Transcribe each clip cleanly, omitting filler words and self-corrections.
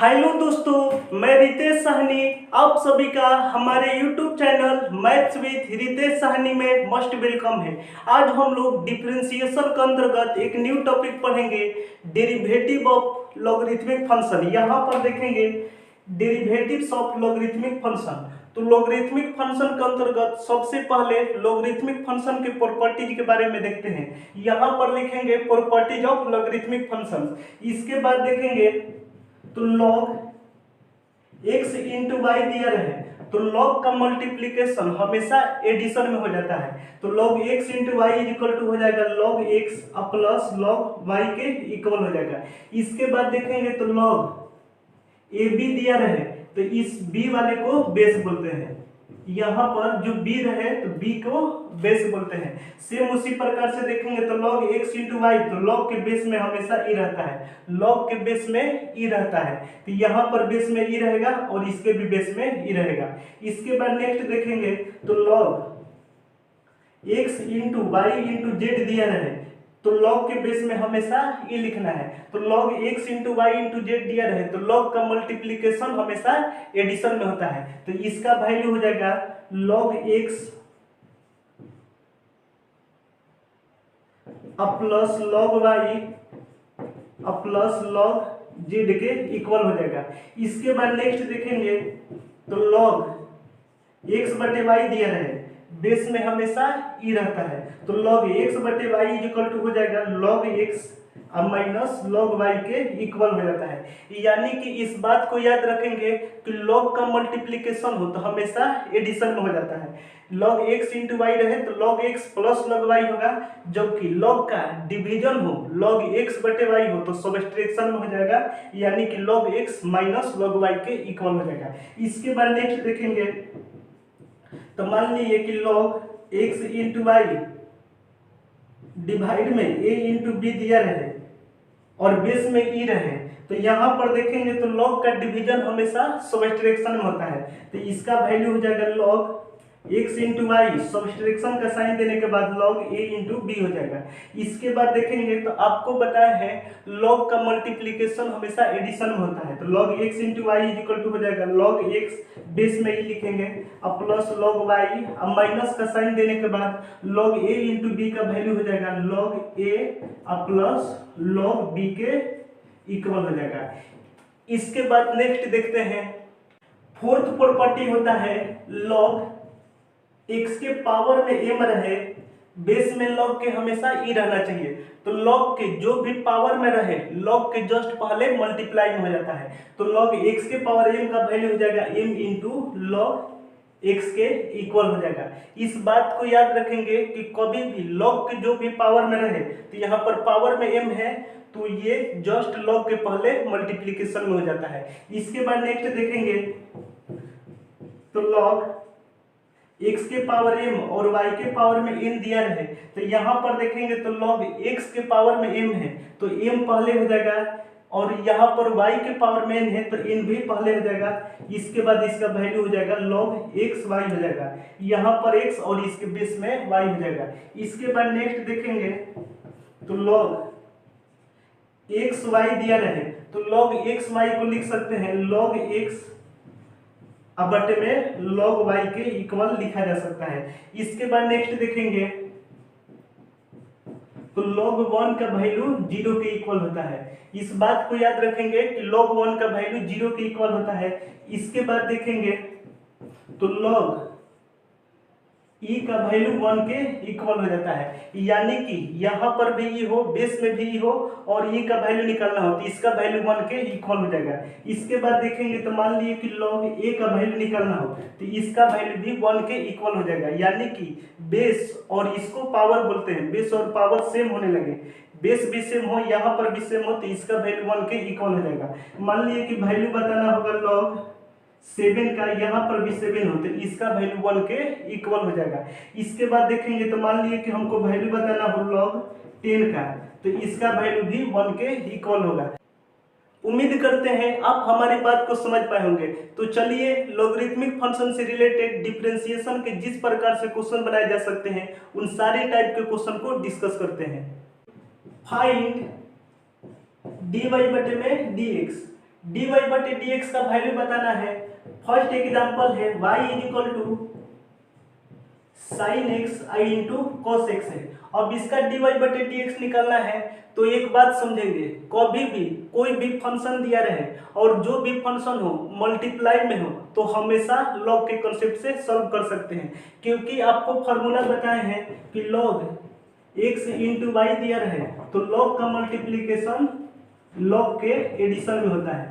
Hello दोस्तों, मैं रितेश साहनी आप सभी का हमारे YouTube channel maths with Ritesh Sahni में मस्ट वेलकम है। आज हम लोग डिफरेंशिएशन के अंतर्गत एक न्यू टॉपिक पढ़ेंगे, डेरिवेटिव ऑफ लॉगरिथमिक फंक्शन। यहाँ पर देखेंगे डेरिवेटिव्स ऑफ लॉगरिथमिक फंक्शन। तो लॉगरिथमिक फंक्शन के अंतर्गत सबसे पहले लॉगरिथमिक फंक्शन के प्रॉपर्टीज के बारे में देखते हैं। यहाँ पर लिखेंगे प्रॉपर्टीज ऑफ लॉगरिथमिक फंक्शन। इसके बाद देखेंगे तो लॉग एक्स इंटू वाई दिया रहे तो लॉग का मल्टीप्लीकेशन हमेशा एडिशन में हो जाता है। तो log x into y is equal to हो जाएगा log x plus log y के इक्वल हो जाएगा। इसके बाद देखेंगे तो लॉग ए बी दिया रहे तो इस बी वाले को बेस बोलते हैं। यहाँ पर जो बी रहे तो बी को बेस बोलते हैं। सेम उसी प्रकार से देखेंगे तो log x इंटू वाई तो log के बेस में हमेशा ई रहता है, log के बेस में ई रहता है। तो यहाँ पर बेस में ई रहेगा और इसके भी बेस में ई रहेगा। इसके बाद नेक्स्ट देखेंगे तो log x into y into z दिया रहे तो log के बेस में हमेशा ये लिखना है। तो log x into y into z दिया रहे तो log का मल्टीप्लीकेशन हमेशा एडिशन में होता है। तो इसका वैल्यू हो जाएगा log x plus log y plus log z के इक्वल हो जाएगा। इसके बाद नेक्स्ट देखेंगे तो log x बटे वाई दिया रहे बेस में हमेशा ई रहता है तो log x बटे वाई इज इक्वल टू हो जाएगा log x minus log y के इक्वल हो जाता है। यानी कि इस बात को याद रखेंगे कि log का मल्टीप्लीकेशन हो तो हमेशा एडिशन में हो जाता है। log x इंटू वाई रहे तो log x plus log y होगा, जबकि log का डिवीजन हो log x बटे वाई हो तो सब्ट्रैक्शन में हो जाएगा, यानी कि log x minus log y के इक्वल हो जाएगा। इसके बाद नेक्स्ट देखेंगे तो मान लीजिए कि log x into y divide में a इंटू बी दिया रहे और बेस में ई रहे तो यहाँ पर देखेंगे तो log का डिवीजन हमेशा सब्ट्रैक्शन में होता है। तो इसका वैल्यू हो जाएगा log x into y subtraction का साइन देने के बाद log a इंटू बी हो जाएगा। इसके बाद देखेंगे तो आपको बताया है log का मल्टीप्लीकेशन हमेशा एडिशन में होता है। तो log x into y is equal to हो जाएगा log x बेस में ही लिखेंगे अब प्लस log y अब माइनस का साइन देने के बाद log a इंटू बी का वैल्यू हो जाएगा log a अब प्लस log b के इक्वल हो जाएगा। इसके बाद नेक्स्ट देखते हैं फोर्थ प्रॉपर्टी होता है log x के पावर में m रहे बेस में log के हमेशा ई रहना चाहिए। तो log के जो भी पावर में रहे log के जस्ट पहले मल्टीप्लाई में हो जाता है। तो log x के पावर m का वैल्यू हो जाएगा m इंटू log x के इक्वल हो जाएगा। इस बात को याद रखेंगे कि कभी भी log के जो भी पावर में रहे तो यहाँ पर पावर में m है तो ये जस्ट log के पहले मल्टीप्लीकेशन में हो जाता है। इसके बाद नेक्स्ट देखेंगे तो log x के पावर m और y के पावर में n दिया रहे तो यहाँ पर देखेंगे तो log x के पावर में m है तो m पहले हो जाएगा और यहाँ पर y के पावर में n है तो n भी पहले हो जाएगा। इसके बाद इसका वैल्यू हो जाएगा log x y हो जाएगा, यहाँ पर x और इसके बेस में y हो जाएगा। इसके बाद नेक्स्ट देखेंगे तो log x y दिया रहे तो log x y को लिख सकते हैं log x अब बटे में log y के इक्वल लिखा जा सकता है। इसके बाद नेक्स्ट देखेंगे तो log 1 का वैल्यू 0 के इक्वल होता है। इस बात को याद रखेंगे कि log 1 का वैल्यू 0 के इक्वल होता है। इसके बाद देखेंगे तो log e का वैल्यू 1 के इक्वल हो जाता है, यानी कि यहाँ पर भी e हो बेस में भी e हो और e का वैल्यू निकालना हो तो इसका वैल्यू 1 के इक्वल हो जाएगा। इसके बाद देखेंगे तो मान लीजिए कि log a का वैल्यू निकालना हो तो इसका वैल्यू भी 1 के इक्वल हो जाएगा, यानी कि बेस और इसको पावर बोलते हैं, बेस और पावर सेम होने लगे, बेस भी सेम हो यहाँ पर भी सेम हो तो इसका वैल्यू 1 के इक्वल हो जाएगा। मान लीजिए कि वैल्यू बताना होगा log 7 का, यहाँ पर भी 7 हो तो इसका वैल्यू 1 के इक्वल हो जाएगा। इसके बाद देखेंगे तो मान लीजिए कि हमको वैल्यू बताना हो log 10 का तो इसका वैल्यू भी 1 के इक्वल होगा। उम्मीद करते हैं आप हमारी बात को समझ पाए होंगे। तो चलिए लॉगरिथमिक फंक्शन से रिलेटेड डिफरेंशिएशन के जिस प्रकार से क्वेश्चन बनाए जा सकते हैं उन सारे टाइप के क्वेश्चन को डिस्कस करते हैं। फाइंड dy बटे में dx dy बटे dx का वैल्यू बताना है। फर्स्ट एग्जांपल है y is equal to sine x I into cos x है। अब इसका dy बटे dx निकालना है तो एक बात समझेंगे, कभी भी कोई भी फंक्शन दिया रहे और जो भी फंक्शन हो मल्टीप्लाई में हो तो हमेशा लॉग के कॉन्सेप्ट से सॉल्व कर सकते हैं, क्योंकि आपको फार्मूला बताए हैं कि लॉग x इंटू वाई दिया रहे तो लॉग का मल्टीप्लीकेशन लॉग के एडिशन में होता है।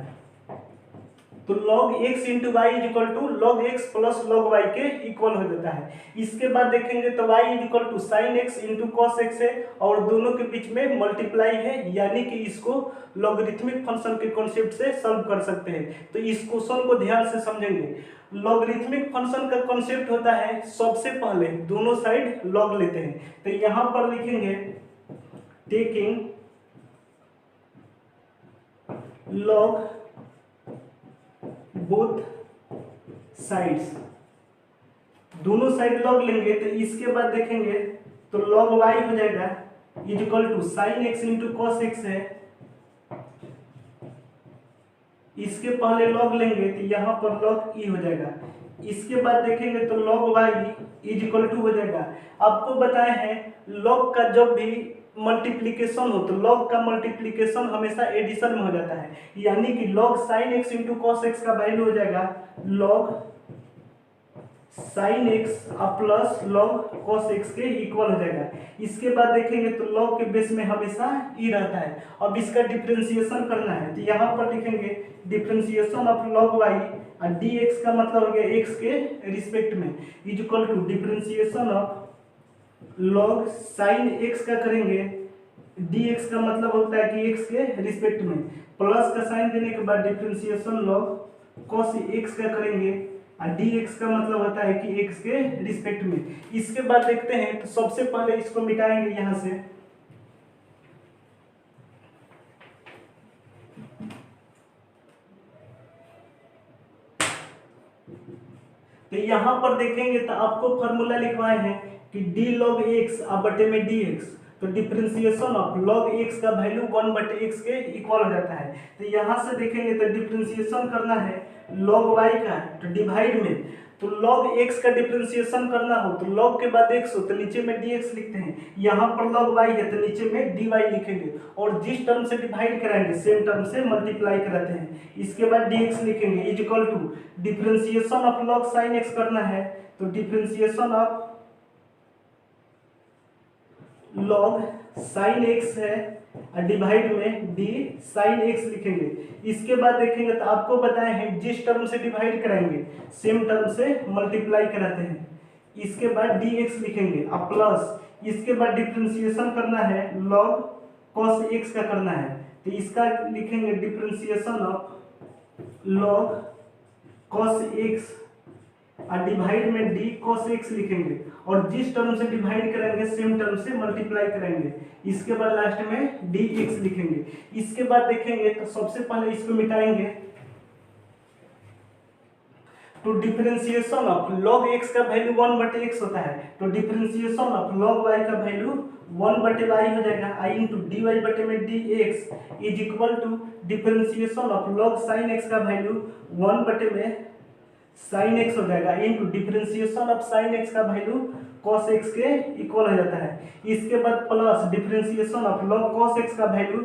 तो log x into y is equal to log x plus log y के इक्वल हो जाता है। इसके बाद देखेंगे तो y is equal to sine x into cos x है और दोनों के बीच में मल्टीप्लाई है, यानी कि इसको लॉगरिथमिक फंक्शन के कॉन्सेप्ट से सॉल्व कर सकते हैं। तो इस क्वेश्चन को ध्यान से समझेंगे। लॉगरिथमिक फंक्शन का कॉन्सेप्ट होता है सबसे पहले दोनों साइड लॉग लेते हैं। तो यहाँ पर लिखेंगे टेकिंग लॉग बोथ साइड्स, दोनों साइड लॉग लेंगे तो इसके बाद देखेंगे तो लॉग वाई हो जाएगा is equal to sine x into cos x है। इसके पहले लॉग लेंगे तो यहाँ पर लॉग ई हो जाएगा। इसके बाद देखेंगे तो log y is equal to हो जाएगा। आपको बताए हैं लॉग का जब भी मल्टीप्लीकेशन हो तो लॉग का मल्टीप्लीकेशन हमेशा एडिशन में हो जाता है, यानी कि log sine x into cos x का वैल्यू हो जाएगा log sine x plus log cos x के इक्वल हो जाएगा। इसके बाद देखेंगे तो लॉग के बेस में हमेशा ई रहता है। अब इसका डिफरेंशिएशन करना है तो यहाँ पर लिखेंगे डिफरेंशिएशन ऑफ लॉग वाई और डी एक्स का मतलब हो गया एक्स के रिस्पेक्ट में is equal to differentiation of log sine x का करेंगे, dx का मतलब होता है कि x के रिस्पेक्ट में, प्लस का साइन देने के बाद डिफरेंशिएशन लॉग cos x का करेंगे और dx का मतलब होता है कि x के रिस्पेक्ट में। इसके बाद देखते हैं तो सबसे पहले इसको मिटाएंगे यहाँ से। तो यहाँ पर देखेंगे तो आपको फॉर्मूला लिखवाए हैं कि d log x बटे में dx, तो डिफरेंशिएशन ऑफ log x का वैल्यू 1 बटे x के इक्वल हो जाता है। तो यहाँ से देखेंगे तो डिफरेंशिएशन करना है log y का तो डिवाइड में, तो log x का डिफरेंशिएशन करना हो तो log के बाद x हो तो नीचे में dx लिखते हैं, यहाँ पर log y है तो नीचे में dy लिखेंगे और जिस टर्म से डिवाइड कराएंगे सेम टर्म से मल्टीप्लाई कराते हैं। इसके बाद dx लिखेंगे is equal to differentiation of log sin x करना है तो differentiation of log sin x है और डिवाइड में d sin x लिखेंगे। इसके बाद देखेंगे तो आपको बताए हैं जिस टर्म से डिवाइड कराएंगे सेम टर्म से मल्टीप्लाई कराते हैं। इसके बाद dx लिखेंगे और प्लस इसके बाद डिफरेंशिएशन करना है log cos x का करना है तो इसका लिखेंगे differentiation of log cos x और डिवाइड में d cos x लिखेंगे और जिस टर्म से डिवाइड करेंगे सेम टर्म से मल्टीप्लाई करेंगे। इसके बाद लास्ट में dx लिखेंगे। इसके बाद देखेंगे तो सबसे पहले इसको मिटाएंगे तो डिफरेंशिएशन ऑफ log x का वैल्यू 1 बटे x होता है तो डिफरेंशिएशन ऑफ log y का वैल्यू 1 बटे y हो जाएगा i इंटू डी वाई बटे में dx is equal to differentiation of log sin x का वैल्यू 1 बटे में sin x हो जाएगा into differentiation of sin x का वैल्यू cos x के इक्वल हो जाता है। इसके बाद plus differentiation of log cos x का वैल्यू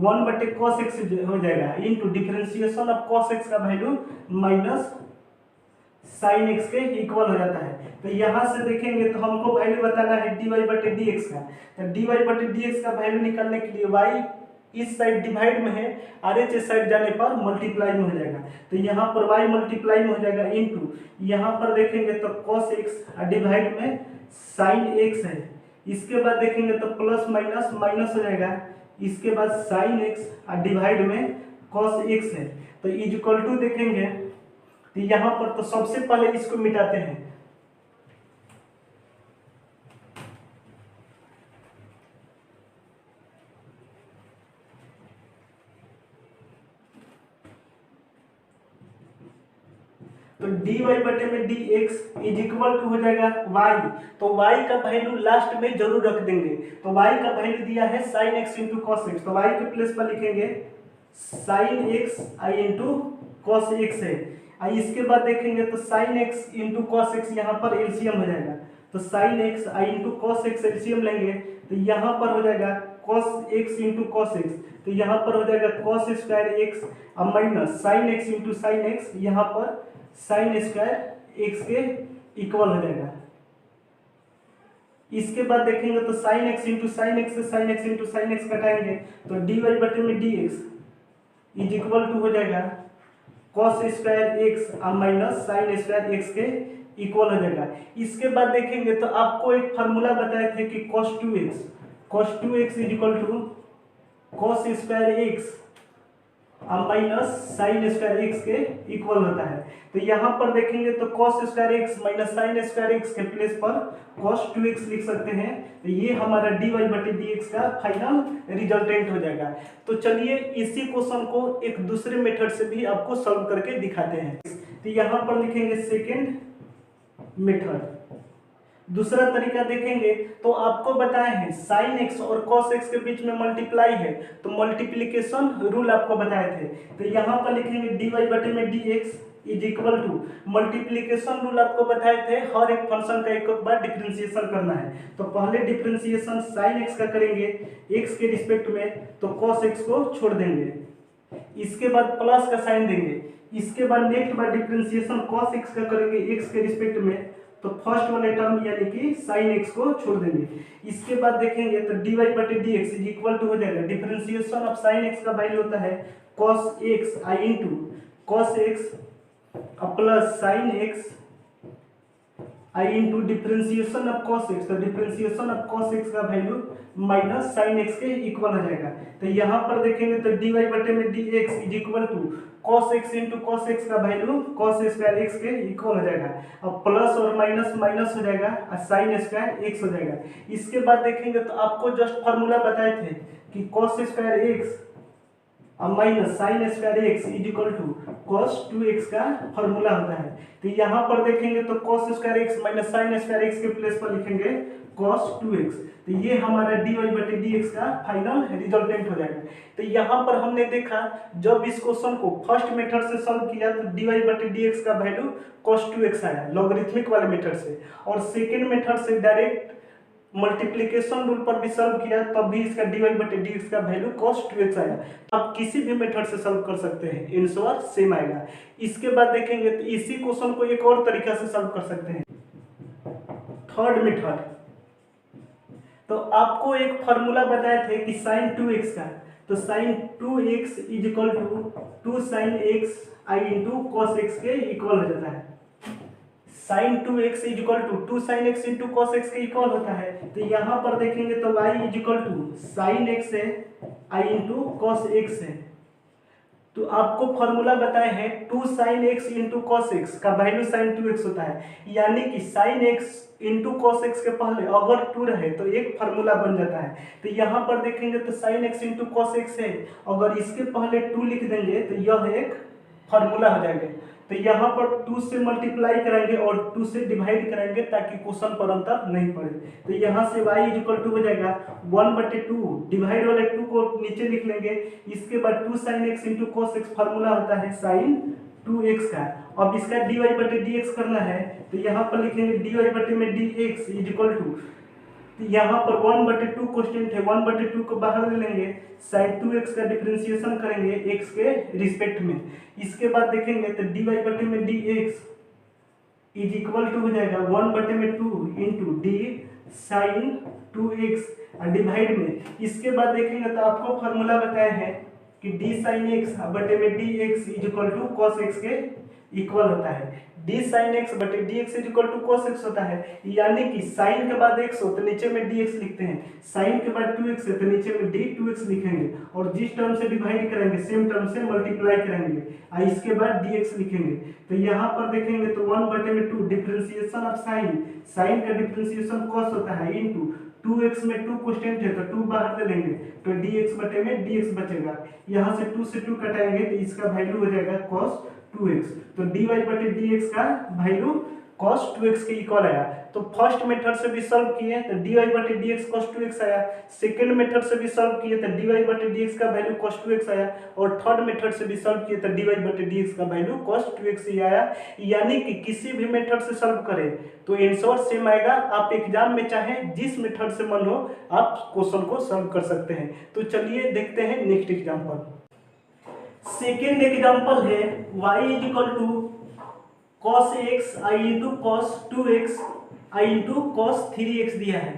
1 बटे cos x हो जाएगा into differentiation of cos x का वैल्यू माइनस sin x के इक्वल हो जाता है। तो यहाँ से देखेंगे तो हमको वैल्यू बताना है dy बटे dx का, तो dy बटे dx का वैल्यू निकालने के लिए y इस साइड डिवाइड में है और इस साइड जाने पर मल्टीप्लाई में हो जाएगा तो यहाँ पर y मल्टीप्लाई में हो जाएगा इंटू यहाँ पर देखेंगे तो cos x डिवाइड में sin x है। इसके बाद देखेंगे तो प्लस माइनस माइनस हो जाएगा। इसके बाद sin x डिवाइड में cos x है तो इज इक्वल टू देखेंगे तो यहाँ पर तो सबसे पहले इसको मिटाते हैं तो dy बटे में dx इज इक्वल टू हो जाएगा y, तो y का वैल्यू लास्ट में जरूर रख देंगे। तो y का वैल्यू दिया है sin x into cos x, तो y के प्लेस पर लिखेंगे साइन एक्स आई इंटू कॉस एक्स है। इसके बाद देखेंगे तो sine x into cos x यहाँ पर एलसीएम हो जाएगा, तो साइन एक्स आई इंटू कॉस एक्स एलसीएम लेंगे तो यहाँ पर हो जाएगा cos x into cos x, तो यहाँ पर हो जाएगा कॉस स्क्वायर एक्स अब minus sine x into sine x, यहाँ पर साइन स्क्वायर एक्स के इक्वल हो जाएगा। इसके बाद देखेंगे तो sine x into sine X से sine x into sine X कटाएंगे तो डी वाई बटे में D x is equal to हो जाएगा cos square x minus sine square x के इक्वल हो जाएगा। इसके बाद देखेंगे तो आपको एक फार्मूला बताए थे कि cos 2x is equal to cos square x minus sine square x के इक्वल होता है। तो यहाँ पर देखेंगे तो cos square x minus sine square x के प्लेस पर cos 2x लिख सकते हैं, तो ये हमारा dy बटे dx का फाइनल रिजल्टेंट हो जाएगा। तो चलिए इसी क्वेश्चन को एक दूसरे मेथड से भी आपको सॉल्व करके दिखाते हैं। तो यहाँ पर लिखेंगे सेकेंड मेथड। दूसरा तरीका देखेंगे तो आपको बताए हैं साइन एक्स और कॉस एक्स के बीच में मल्टीप्लाई है, तो मल्टीप्लिकेशन रूल आपको बताए थे। तो यहाँ पर लिखेंगे डी वाई बटे में D x is equal to multiplication rule आपको बताए थे, हर एक फंक्शन का एक बार डिफरेंशिएशन करना है। तो पहले डिफरेंशिएशन साइन एक्स का करेंगे एक्स के रिस्पेक्ट में, तो कॉस एक्स को छोड़ देंगे, इसके बाद प्लस का साइन देंगे, इसके बाद नेक्स्ट बार डिफरेंशिएशन कॉस एक्स का करेंगे एक्स के रिस्पेक्ट में, तो फर्स्ट वाले टर्म यानी कि साइन एक्स को छोड़ देंगे। इसके बाद देखेंगे तो डी वाई बटे d x is equal to हो जाएगा डिफरेंशिएशन ऑफ साइन एक्स का वैल्यू होता है cos x I into cos x plus sine x I into differentiation of cos x, तो डिफरेंशिएशन ऑफ कॉस एक्स का value minus sine x के equal हो जाएगा। तो यहाँ पर देखेंगे तो डी वाई बटे में D x is equal to cos x into cos x का वैल्यू कॉस स्क्वायर एक्स के इक्वल हो जाएगा। अब प्लस और माइनस माइनस हो जाएगा और साइन स्क्वायर एक्स हो जाएगा। इसके बाद देखेंगे तो आपको जस्ट फार्मूला बताए थे कि cos square x minus sine square x is equal to cos 2x का फॉर्मूला होता है। तो यहाँ पर देखेंगे तो cos square x minus sine square x के प्लेस पर लिखेंगे कॉस 2x, तो ये हमारा dy बटे dx का फाइनल रिजल्टेंट हो जाएगा। तो यहाँ पर हमने देखा जब इस क्वेश्चन को फर्स्ट मेथड से सॉल्व किया तो dy बटे dx का वैल्यू cos 2x आया लॉगरिथमिक वाले मेथड से, और सेकेंड मेथड से डायरेक्ट मल्टीप्लिकेशन रूल पर भी सॉल्व किया तब भी इसका dy बटे dx का वैल्यू cos 2x आया। आप किसी भी मेथड से सॉल्व कर सकते हैं, आंसर सेम आएगा। इसके बाद देखेंगे तो इसी क्वेश्चन को एक और तरीका से सॉल्व कर सकते हैं, थर्ड मेथड। तो आपको एक फार्मूला बताए थे कि sin 2x का, तो sin 2x is equal to 2 sin x i into cos x के इक्वल हो जाता है। sin 2x is equal to 2 sin x into cos x के इक्वल होता है। तो यहाँ पर देखेंगे तो y is equal to sin x है i इंटू कॉस एक्स है। तो आपको फॉर्मूला बताए हैं 2 sin x into cos x का वैल्यू sin 2x होता है, यानी कि sin x into cos x के पहले अगर 2 रहे तो एक फार्मूला बन जाता है। तो यहाँ पर देखेंगे तो sin x into cos x है, अगर इसके पहले 2 लिख देंगे तो यह एक फार्मूला हो जाएगा। तो यहाँ पर 2 से मल्टीप्लाई करेंगे और 2 से डिवाइड करेंगे ताकि क्वेश्चन पर अंतर नहीं पड़े। तो यहाँ से y इज इक्वल टू हो जाएगा 1/2, डिवाइड वाले 2 को नीचे लिख लेंगे। इसके बाद 2 sin x into cos x formula होता है sin 2x का। अब इसका dy बटे dx करना है, तो यहाँ पर लिखेंगे dy बटे में dx इज इक्वल टू, यहाँ पर 1/2 क्वेश्चन थे, 1/2 को बाहर ले लेंगे, sin 2x का डिफरेंशिएशन करेंगे x के रिस्पेक्ट में। इसके बाद देखेंगे तो dy बटे में dx इज इक्वल टू हो जाएगा 1/2 into d sin 2x divide में। इसके बाद देखेंगे तो आपको फार्मूला बताया है कि d sin x बटे में dx is equal to cos x के इक्वल होता है। d sin x बटे dx is equal to cos x होता है, यानी कि sin के बाद x हो तो नीचे में dx लिखते हैं, sin के बाद 2x है तो नीचे में d2x लिखेंगे, और जिस टर्म से डिवाइड करेंगे सेम टर्म से मल्टीप्लाई करेंगे और इसके बाद dx लिखेंगे। तो यहाँ पर देखेंगे तो 1/2 डिफरेंशिएशन ऑफ sin का डिफरेंशिएशन cos होता है इंटू 2x में 2 क्वेश्चन थे तो 2 बाहर ले लेंगे तो dx बटे में dx बचेगा। यहाँ से 2 से 2 कटाएंगे तो इसका वैल्यू हो जाएगा cos 2x। तो dy बटे dx का वैल्यू cos 2x के इक्वल आया। तो फर्स्ट मेथड से भी सॉल्व किए तो dy बटे dx cos 2x आया, सेकेंड मेथड से भी सॉल्व किए तो dy बटे dx का वैल्यू cos 2x आया, और थर्ड मेथड से भी सॉल्व किए तो dy बटे dx का वैल्यू cos 2x ही आया। यानी कि किसी भी मेथड से सॉल्व करें तो आंसर सेम आएगा। आप एग्जाम में चाहे जिस मेथड से मन हो आप क्वेश्चन को सॉल्व कर सकते हैं। तो चलिए देखते हैं नेक्स्ट एग्जांपल। सेकेंड एग्जांपल है y is equal to cos x i into cos 2x i into cos 3x दिया है।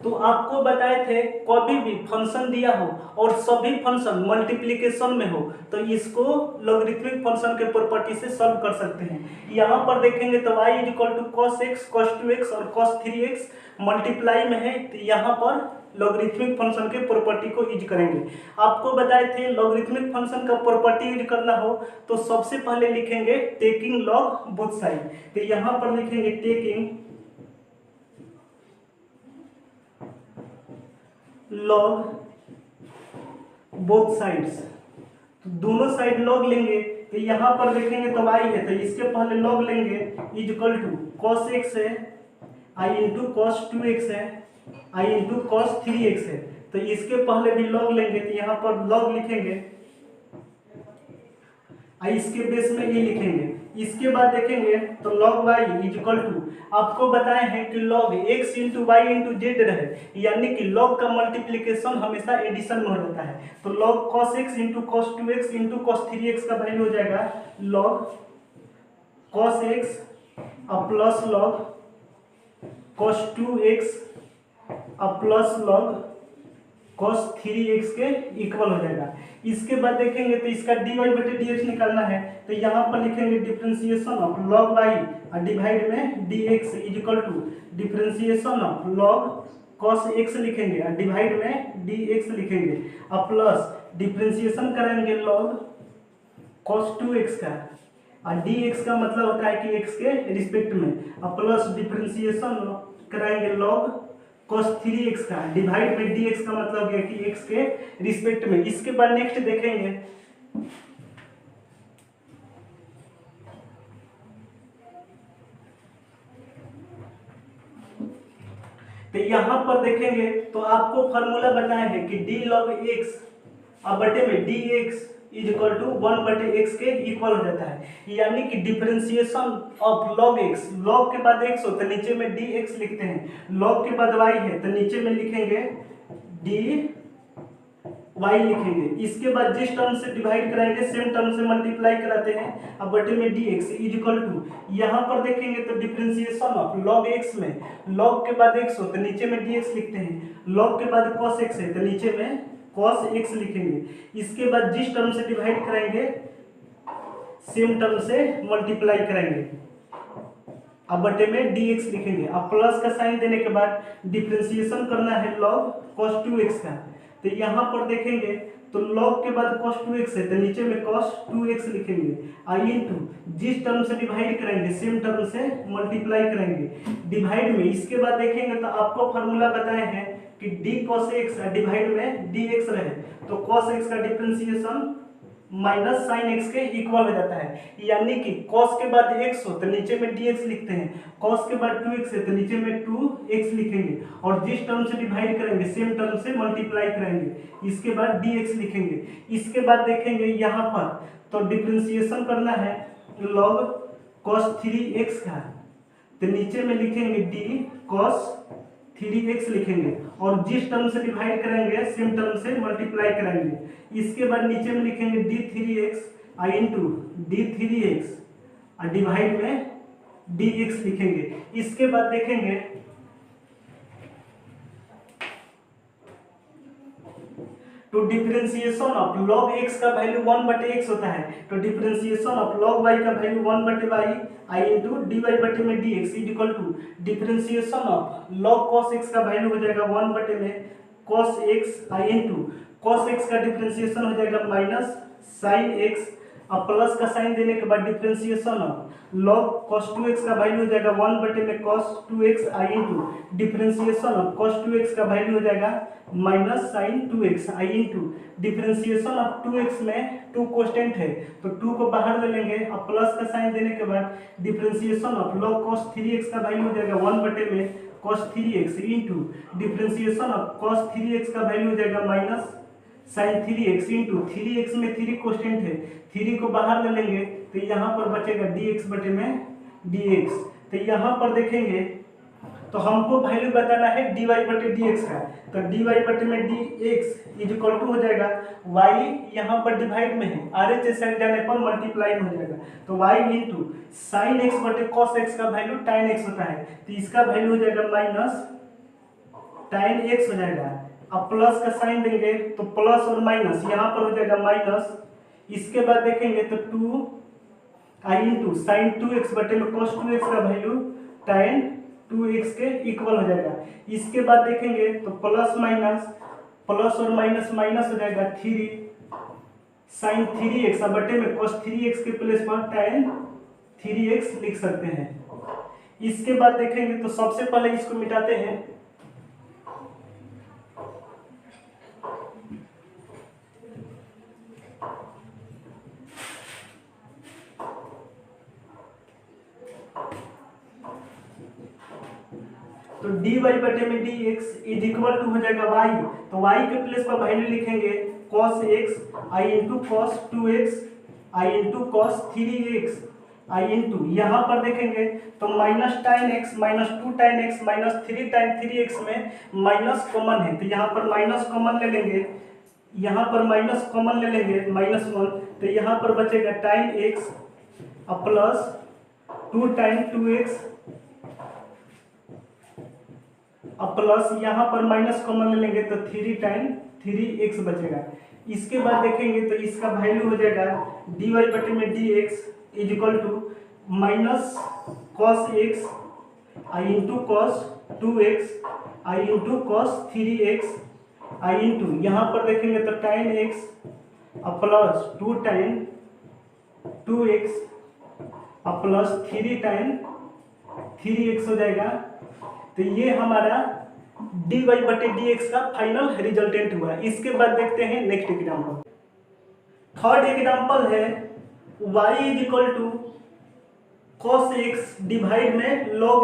तो आपको बताए थे कभी भी फंक्शन दिया हो और सभी फंक्शन मल्टीप्लिकेशन में हो तो इसको लॉगरिथमिक फंक्शन के प्रॉपर्टी से सॉल्व कर सकते हैं। यहाँ पर देखेंगे तो y is equal to cos x cos 2x और cos 3x मल्टीप्लाई में है, तो यहाँ पर लॉगरिथमिक फंक्शन के प्रॉपर्टी को यूज करेंगे। आपको बताए थे लॉगरिथमिक फंक्शन का प्रॉपर्टी यूज करना हो तो सबसे पहले लिखेंगे टेकिंग लॉग बोथ साइड। तो यहाँ पर लिखेंगे टेकिंग लॉग बोथ साइड्स, तो दोनों साइड लॉग लेंगे। तो यहाँ पर देखेंगे तो y है तो इसके पहले लॉग लेंगे is equal to cos x है i इंटू cos 2x है i इंटू cos 3x है, तो इसके पहले भी लॉग लेंगे। तो यहाँ पर लॉग लिखेंगे इसके बेस में ये लिखेंगे। इसके बाद देखेंगे तो log y is equal to आपको बताए हैं कि log x into y into z रहे, यानी कि log का मल्टीप्लिकेशन हमेशा एडिशन में हो जाता है। तो log cos x into cos 2x into cos 3x का वैल्यू हो जाएगा log cos x और प्लस log cos 2x और प्लस log cos 3x के इक्वल हो जाएगा। इसके बाद देखेंगे तो इसका dy बटे dx निकालना है, तो यहाँ पर लिखेंगे डिफरेंशिएशन ऑफ log y और डिवाइड में dx is equal to differentiation of log cos x लिखेंगे और डिवाइड में dx लिखेंगे और प्लस डिफरेंशिएशन कराएंगे log cos 2x का और dx का मतलब होता है कि x के रिस्पेक्ट में, और प्लस डिफरेंशिएशन कराएंगे log cos 3x का डिवाइड में dx का मतलब है कि x के रिस्पेक्ट में। इसके बाद नेक्स्ट देखेंगे तो यहाँ पर देखेंगे तो आपको फार्मूला बताया है कि d log x और बटे में dx इज इक्वल टू 1 बटे x के इक्वल हो जाता है। यानी कि differentiation of log x, log के बाद x हो तो नीचे में dx लिखते हैं, log के बाद y है तो नीचे में लिखेंगे dy लिखेंगे। इसके बाद जिस टर्म से डिवाइड कराएंगे सेम टर्म से मल्टीप्लाई कराते हैं अब बटे में dx इज इक्वल टू यहाँ पर देखेंगे तो डिफरेंशिएशन ऑफ log x में log के बाद x हो तो नीचे में dx लिखते हैं, log के बाद cos x है तो नीचे में cos x लिखेंगे। इसके बाद जिस टर्म से डिवाइड कराएंगे सेम टर्म से मल्टीप्लाई कराएंगे अब बटे में dx लिखेंगे। अब प्लस का साइन देने के बाद डिफरेंशिएशन करना है log cos 2x का, तो यहाँ पर देखेंगे तो log के बाद cos 2x है तो नीचे में cos 2x लिखेंगे आई इंटू जिस टर्म से डिवाइड करेंगे सेम टर्म से मल्टीप्लाई करेंगे डिवाइड में। इसके बाद देखेंगे तो आपको फार्मूला बताए हैं कि d cos x डिवाइड में dx रहे तो cos x का डिफरेंशिएशन माइनस साइन x के इक्वल हो जाता है। यानी कि cos के बाद x हो तो नीचे में dx लिखते हैं, cos के बाद 2x है तो नीचे में 2x लिखेंगे और जिस टर्म से डिवाइड करेंगे सेम टर्म से मल्टीप्लाई करेंगे, इसके बाद dx लिखेंगे। इसके बाद देखेंगे यहाँ पर तो डिफरेंशिएशन करना है log cos 3x का, तो नीचे में लिखेंगे d cos 3x लिखेंगे और जिस टर्म से डिवाइड करेंगे सेम टर्म से मल्टीप्लाई करेंगे। इसके बाद नीचे में लिखेंगे d3x आई इंटू d3x और डिवाइड में dx लिखेंगे। इसके बाद देखेंगे तो डिफरेंशिएशन ऑफ log x का वैल्यू 1 बटे x होता है, तो डिफरेंशिएशन ऑफ log y का वैल्यू 1 बटे y आई इंटू dy बटे में dx is equal to differentiation of log cos x का वैल्यू हो जाएगा 1 बटे में cos x i into cos x का डिफरेंशिएशन हो जाएगा माइनस sin x अब प्लस का साइन देने के बाद differentiation of log cos 2x का वैल्यू हो जाएगा 1 बटे में cos 2x i into differentiation of cos 2x का वैल्यू हो जाएगा minus sine 2x i into differentiation of 2x में 2 कांस्टेंट है तो 2 को बाहर ले लेंगे। अब प्लस का साइन देने के बाद differentiation of log cos 3x का वैल्यू हो जाएगा 1 बटे में cos 3x into differentiation of cos 3x का वैल्यू हो जाएगा minus sign 3x into 3x में 3 कांस्टेंट है 3 को बाहर ले लेंगे तो यहाँ पर बचेगा dx बटे में dx। तो यहाँ पर देखेंगे तो हमको वैल्यू बताना है dy बटे dx का तो dy बटे में dx इज इक्वल टू हो जाएगा y यहाँ पर डिवाइड में है RHS साइड जाने पर मल्टीप्लाई हो जाएगा तो y इंटू साइन x बटे cos x का वैल्यू tan x होता है तो इसका वैल्यू हो जाएगा माइनस tan x हो जाएगा। अब प्लस का साइन देंगे तो प्लस और माइनस यहाँ पर हो जाएगा माइनस। इसके बाद देखेंगे तो 2 आई इंटू साइन 2x बटे में cos 2x का वैल्यू tan 2x के इक्वल हो जाएगा। इसके बाद देखेंगे तो प्लस माइनस प्लस और माइनस माइनस हो जाएगा 3 साइन 3x बटे में cos 3x के प्लेस पर tan 3x लिख सकते हैं। इसके बाद देखेंगे तो सबसे पहले इसको मिटाते हैं तो dy बटे में dx इज इक्वल टू हो जाएगा y तो y के प्लेस पर वैल्यू लिखेंगे cos x i into cos 2x i into cos 3x i into यहाँ पर देखेंगे तो minus tan x minus 2 tan x minus 3 tan 3x में माइनस कॉमन है तो यहाँ पर माइनस कॉमन ले लेंगे यहाँ पर माइनस कॉमन ले लेंगे -1 तो यहाँ पर बचेगा tan x plus 2 tan 2x अब प्लस यहाँ पर माइनस कॉमन ले लेंगे तो 3 tan 3x बचेगा। इसके बाद देखेंगे तो इसका वैल्यू हो जाएगा dy बटे में dx is equal to minus cos x i into cos 2x i into cos 3x i into यहाँ पर देखेंगे तो tan x अब प्लस 2 tan 2x अब प्लस 3 tan 3x हो जाएगा। तो ये हमारा dy बटे dx का फाइनल रिजल्टेंट हुआ। इसके बाद देखते हैं नेक्स्ट एग्जाम्पल। थर्ड एग्जाम्पल है y is equal to cos x divide में log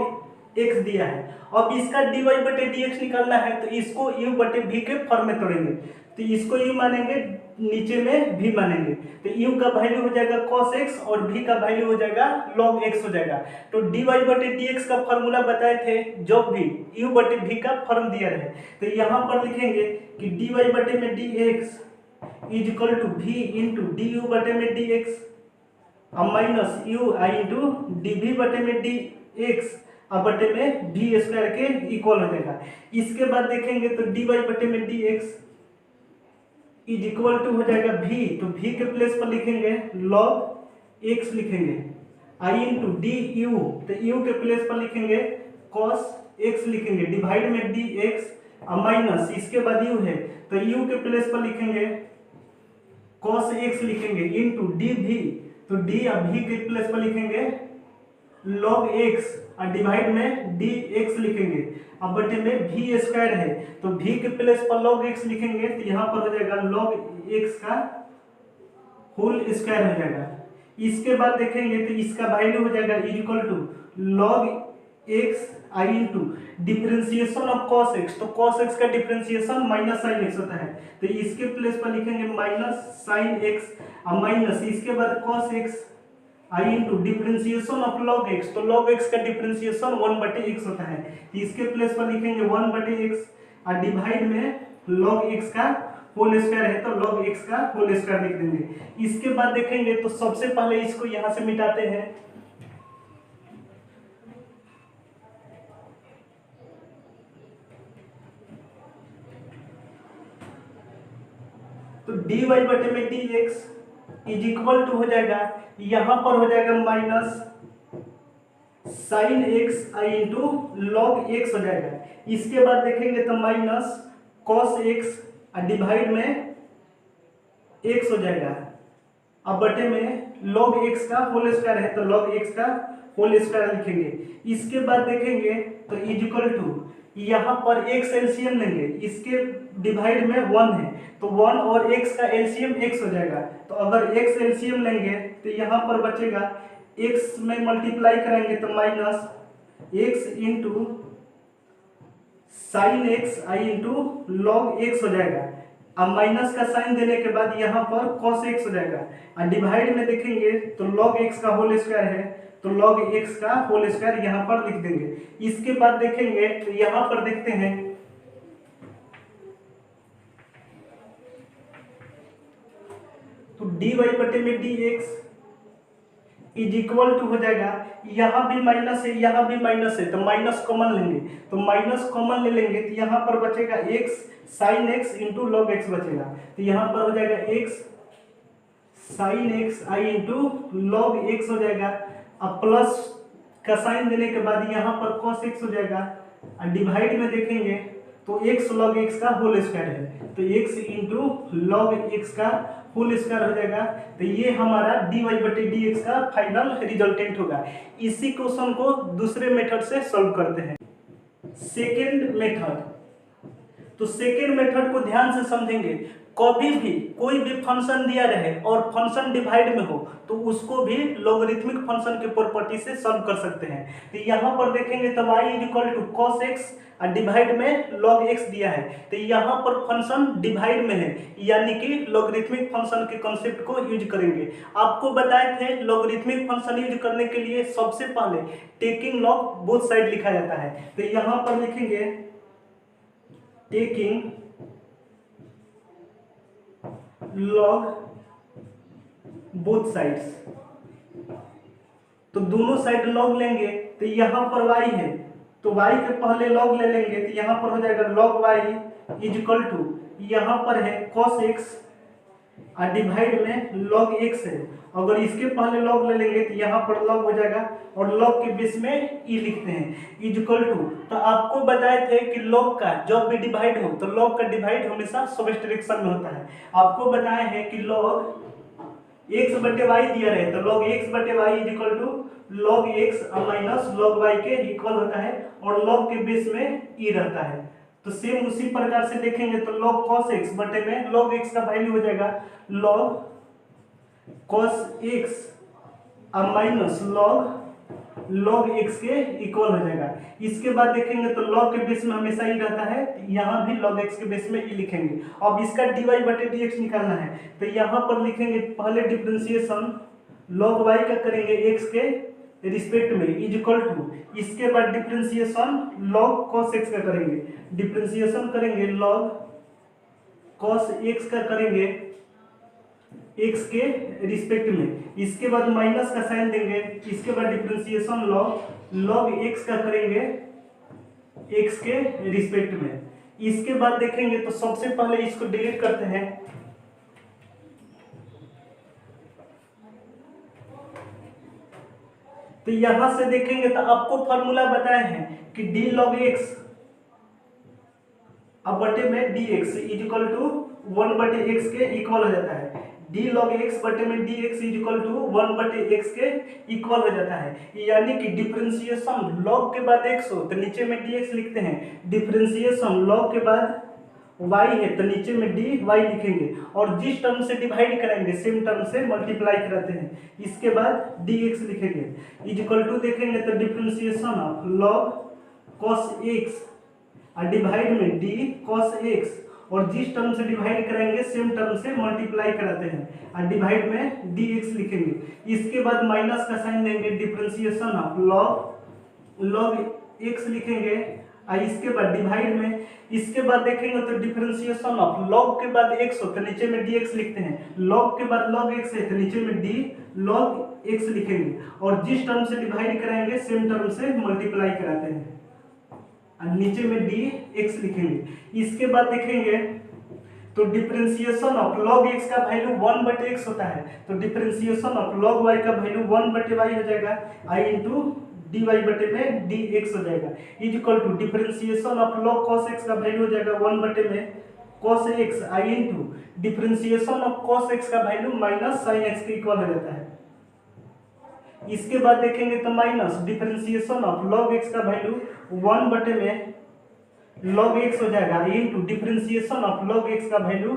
x दिया है। अब इसका dy बटे dx निकालना है तो इसको u बटे v के फॉर्म में तोड़ेंगे तो इसको u मानेंगे नीचे में v मानेंगे तो u का वैल्यू हो जाएगा cos x और v का वैल्यू हो जाएगा log x हो जाएगा। तो dy बटे dx का फॉर्मूला बताए थे जब भी u बटे v का फॉर्म दिया रहे तो यहाँ पर लिखेंगे कि dy बटे में dx is equal to v into du बटे में dx अब minus u i into dv बटे में dx अब बटे में v स्क्वायर के इक्वल हो जाएगा। इसके बाद देखेंगे तो dy बटे में dx इज इक्वल टू हो जाएगा v तो v के प्लेस पर लिखेंगे log x लिखेंगे i इंटू डी यू तो u के प्लेस पर लिखेंगे cos x लिखेंगे डिवाइड में dx और माइनस इसके बाद u है तो u के प्लेस पर लिखेंगे cos x लिखेंगे इंटू dv तो d और v के प्लेस पर लिखेंगे log x और डिवाइड में dx लिखेंगे अब बटे में v स्क्वायर है तो v के प्लेस पर log x लिखेंगे तो यहाँ पर हो जाएगा log x का होल स्क्वायर हो जाएगा। इसके बाद देखेंगे तो इसका वैल्यू हो जाएगा is equal to log x i into differentiation of cos x तो cos x का डिफरेंशिएशन माइनस साइन x होता है तो इसके प्लेस पर लिखेंगे माइनस साइन x और माइनस इसके बाद cos x i into differentiation of log x तो log x का डिफरेंशिएशन 1 बटे x होता है तो इसके प्लेस पर लिखेंगे 1 बटे x और डिवाइड में log x का होल स्क्वायर है तो log x का होल स्क्वायर लिख देंगे। इसके बाद देखेंगे तो सबसे पहले इसको यहाँ से मिटाते हैं तो dy बटे में dx इज इक्वल टू हो जाएगा यहाँ पर हो जाएगा minus sine x i into log x हो जाएगा। इसके बाद देखेंगे तो माइनस कॉस x डिवाइड में x हो जाएगा अब बटे में log x का होल स्क्वायर है तो log x का होल स्क्वायर लिखेंगे। इसके बाद देखेंगे तो इज इक्वल टू यहाँ पर x एलसीएम लेंगे, इसके डिवाइड में 1 है तो 1 और x का एलसीएम x हो जाएगा। तो अगर x एलसीएम लेंगे तो यहाँ पर बचेगा x में मल्टीप्लाई करेंगे तो minus x into sine x आई इंटू लॉग एक्स हो जाएगा। अब माइनस का साइन देने के बाद यहाँ पर cos x हो जाएगा और डिवाइड में देखेंगे तो log x का होल स्क्वायर है तो log x का होल स्क्वायर यहाँ पर लिख देंगे। इसके बाद देखेंगे तो यहाँ पर देखते हैं तो dy बटे में dx इज इक्वल टू हो जाएगा, यहाँ भी माइनस है यहाँ भी माइनस है तो माइनस कॉमन लेंगे तो माइनस कॉमन ले लेंगे तो यहाँ पर बचेगा x sine x into log x बचेगा। तो यहाँ पर हो जाएगा x साइन एक्स आई इंटू लॉग एक्स हो जाएगा। अब प्लस का साइन देने के बाद यहाँ पर cos x हो जाएगा और डिवाइड में देखेंगे तो x log x का होल स्क्वायर है तो x इंटू लॉग x का होल स्क्वायर हो जाएगा। तो ये हमारा dy बटे dx का फाइनल रिजल्टेंट होगा। इसी क्वेश्चन को दूसरे मेथड से सॉल्व करते हैं। सेकेंड मेथड, तो सेकेंड मेथड को ध्यान से समझेंगे। कभी भी कोई भी फंक्शन दिया रहे और फंक्शन डिवाइड में हो तो उसको भी लोगरिथमिक फंक्शन के प्रॉपर्टी से सॉल्व कर सकते हैं। तो यहाँ पर देखेंगे तो y is equal to cos x और डिवाइड में log x दिया है तो यहाँ पर फंक्शन डिवाइड में है यानी कि लोगरिथमिक फंक्शन के कॉन्सेप्ट को यूज करेंगे। आपको बताए थे लोगरिथमिक फंक्शन यूज करने के लिए सबसे पहले टेकिंग लॉग बोथ साइड लिखा जाता है। तो यहाँ पर लिखेंगे टेकिंग लॉग बोथ साइड्स, तो दोनों साइड लॉग लेंगे तो यहाँ पर y है तो y के पहले लॉग ले लेंगे तो यहाँ पर हो जाएगा log y is equal to यहाँ पर है cos x और डिवाइड में log x है। अगर इसके पहले log ले लेंगे तो यहाँ पर log हो जाएगा और log के बेस में e लिखते हैं इज इक्वल टू। तो आपको बताए थे कि log का जब भी डिवाइड हो तो log का डिवाइड हमेशा सबट्रैक्शन में होता है। आपको बताए हैं कि log x बटे y दिया रहे तो log x बटे y is equal to log x minus log y के इक्वल होता है और log के बेस में e रहता है। तो सेम उसी प्रकार से देखेंगे तो log cos x बटे में log x का वैल्यू हो जाएगा log cos x minus log x के इक्वल हो जाएगा। इसके बाद देखेंगे तो log के बेस में हमेशा ही रहता है, यहाँ भी log x के बेस में e लिखेंगे। अब इसका dy बटे dx निकालना है तो यहाँ पर लिखेंगे पहले डिफरेंशिएशन log y का करेंगे x के रिस्पेक्ट में इज इक्वल टू, इसके बाद डिफरेंशिएशन log cos x का करेंगे, डिफरेंशिएशन करेंगे log cos x का करेंगे x के रिस्पेक्ट में, इसके बाद माइनस का साइन देंगे, इसके बाद डिफरेंशिएशन log x का करेंगे x के रिस्पेक्ट में। इसके बाद देखेंगे तो सबसे पहले इसको डिलीट करते हैं तो यहां से देखेंगे तो आपको फॉर्मूला बताए हैं कि d log x अब बटे में dx इज इक्वल टू 1 बटे x के इक्वल हो जाता है। d log x बटे में dx इज इक्वल टू 1 बटे x के इक्वल हो जाता है। यानी कि डिफरेंशिएशन log के बाद x हो तो नीचे में dx लिखते हैं, डिफरेंशिएशन log के बाद y है तो नीचे में dy लिखेंगे और जिस टर्म से डिवाइड कराएंगे सेम टर्म से मल्टीप्लाई कराते हैं। इसके बाद dx लिखेंगे इज इक्वल टू देखेंगे तो differentiation of log cos x और डिवाइड में d cos x और जिस टर्म से डिवाइड कराएंगे सेम टर्म से मल्टीप्लाई कराते हैं और डिवाइड में dx लिखेंगे। इसके बाद माइनस का साइन देंगे, डिफरेंशिएशन ऑफ log x लिखेंगे और इसके बाद डिवाइड में, इसके बाद देखेंगे तो डिफरेंशिएशन ऑफ log के बाद x हो तो नीचे में dx लिखते हैं, log के बाद log x है तो नीचे में d log x लिखेंगे और जिस टर्म से डिवाइड कराएंगे सेम टर्म से मल्टीप्लाई कराते हैं और नीचे में dx लिखेंगे। इसके बाद देखेंगे तो डिफरेंशिएशन ऑफ log x का वैल्यू 1 बटे x होता है तो डिफरेंशिएशन ऑफ log y का वैल्यू 1 बटे y हो जाएगा i इंटू dy बटे में dx हो जाएगा is equal to differentiation of log cos x का वैल्यू हो जाएगा 1 बटे में cos x i into differentiation of cos x का वैल्यू माइनस sin x के इक्वल हो जाता है। इसके बाद देखेंगे तो minus differentiation of log x का वैल्यू 1 बटे में log x हो जाएगा into differentiation of log x का वैल्यू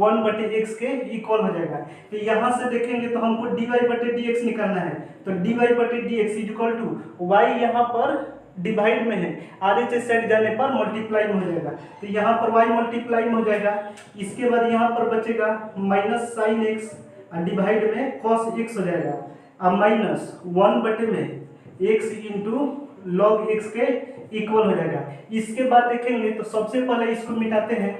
1 बटे x के इक्वल हो जाएगा। तो यहाँ से देखेंगे तो हमको dy बटे dx निकालना है, तो dy बटे dx इक्वल टू y यहाँ पर डिवाइड में है, आधे साइड जाने पर मल्टीप्लाई में हो जाएगा, तो यहाँ पर y मल्टीप्लाई में हो जाएगा। इसके बाद यहाँ पर बचेगा माइनस साइन x डिवाइड में cos x हो जाएगा, अब माइनस 1 बटे में x इंटू log x के इक्वल हो जाएगा। इसके बाद देखेंगे तो सबसे पहले इसको मिटाते हैं,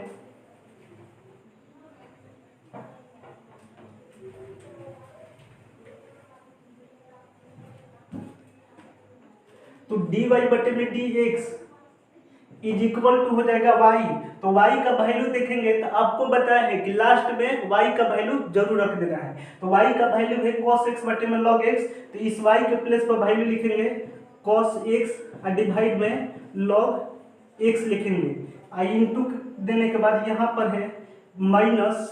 तो dy बटे में dx इज इक्वल टू हो जाएगा y, तो y का वैल्यू देखेंगे तो आपको बताया है कि लास्ट में y का वैल्यू जरूर रख देना है, तो y का वैल्यू है cos x बटे में log x, तो इस y के प्लेस पर वैल्यू लिखेंगे cos x डिवाइड में log x लिखेंगे, आई इंटू देने के बाद यहाँ पर है माइनस,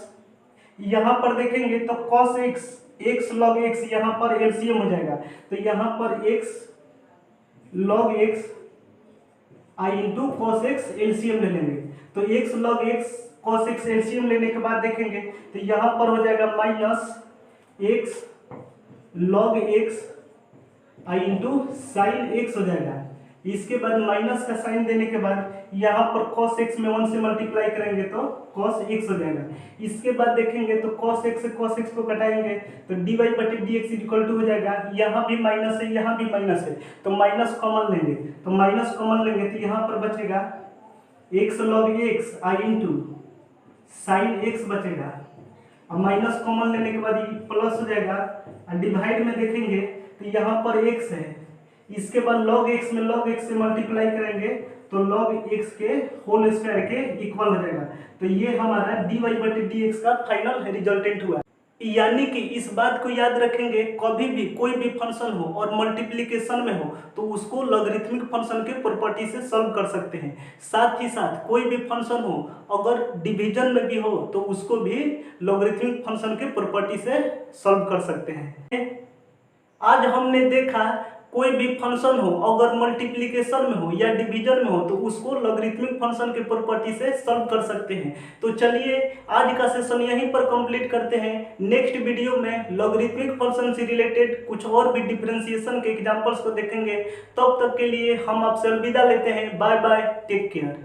यहाँ पर देखेंगे तो cos x log x यहाँ पर एलसीएम हो जाएगा, तो यहाँ पर x log x i into cos x LCM ले लेंगे, तो x log x cos x LCM लेने के बाद देखेंगे तो यहाँ पर हो जाएगा minus x log x i into sine x हो जाएगा। इसके बाद माइनस का साइन देने के बाद यहाँ पर cos x में 1 से मल्टीप्लाई करेंगे तो cos x हो जाएगा। इसके बाद देखेंगे तो cos x से cos x को घटाएंगे तो dy बटे dx इक्वल टू हो जाएगा, यहाँ भी माइनस है यहाँ भी माइनस है, तो माइनस कॉमन लेंगे, तो माइनस कॉमन लेंगे तो यहाँ पर बचेगा x log x i into sine x बचेगा, अब माइनस कॉमन लेने के बाद ये प्लस हो जाएगा, डिवाइड में देखेंगे तो यहाँ पर x है, इसके बाद log x में log x से मल्टीप्लाई करेंगे तो log x के होल स्क्वायर के इक्वल हो जाएगा। तो ये हमारा dy बटे dx का फाइनल रिजल्टेंट हुआ। यानी कि इस बात को याद रखेंगे, कभी भी कोई भी फंक्शन हो और मल्टीप्लिकेशन में हो तो उसको लॉगरिथमिक फंक्शन के प्रॉपर्टी से सॉल्व कर सकते हैं। साथ ही साथ कोई भी फंक्शन हो अगर डिवीजन में भी हो तो उसको भी लॉगरिथमिक फंक्शन के प्रॉपर्टी से सॉल्व कर सकते हैं। आज हमने देखा कोई भी फंक्शन हो अगर मल्टीप्लिकेशन में हो या डिवीजन में हो तो उसको लॉगरिथमिक फंक्शन के प्रॉपर्टी से सॉल्व कर सकते हैं। तो चलिए आज का सेशन यहीं पर कंप्लीट करते हैं। नेक्स्ट वीडियो में लॉगरिथमिक फंक्शन से रिलेटेड कुछ और भी डिफरेंशिएशन के एग्जांपल्स को देखेंगे। तब तक के लिए हम आपसे अलविदा लेते हैं। Bye bye, take care.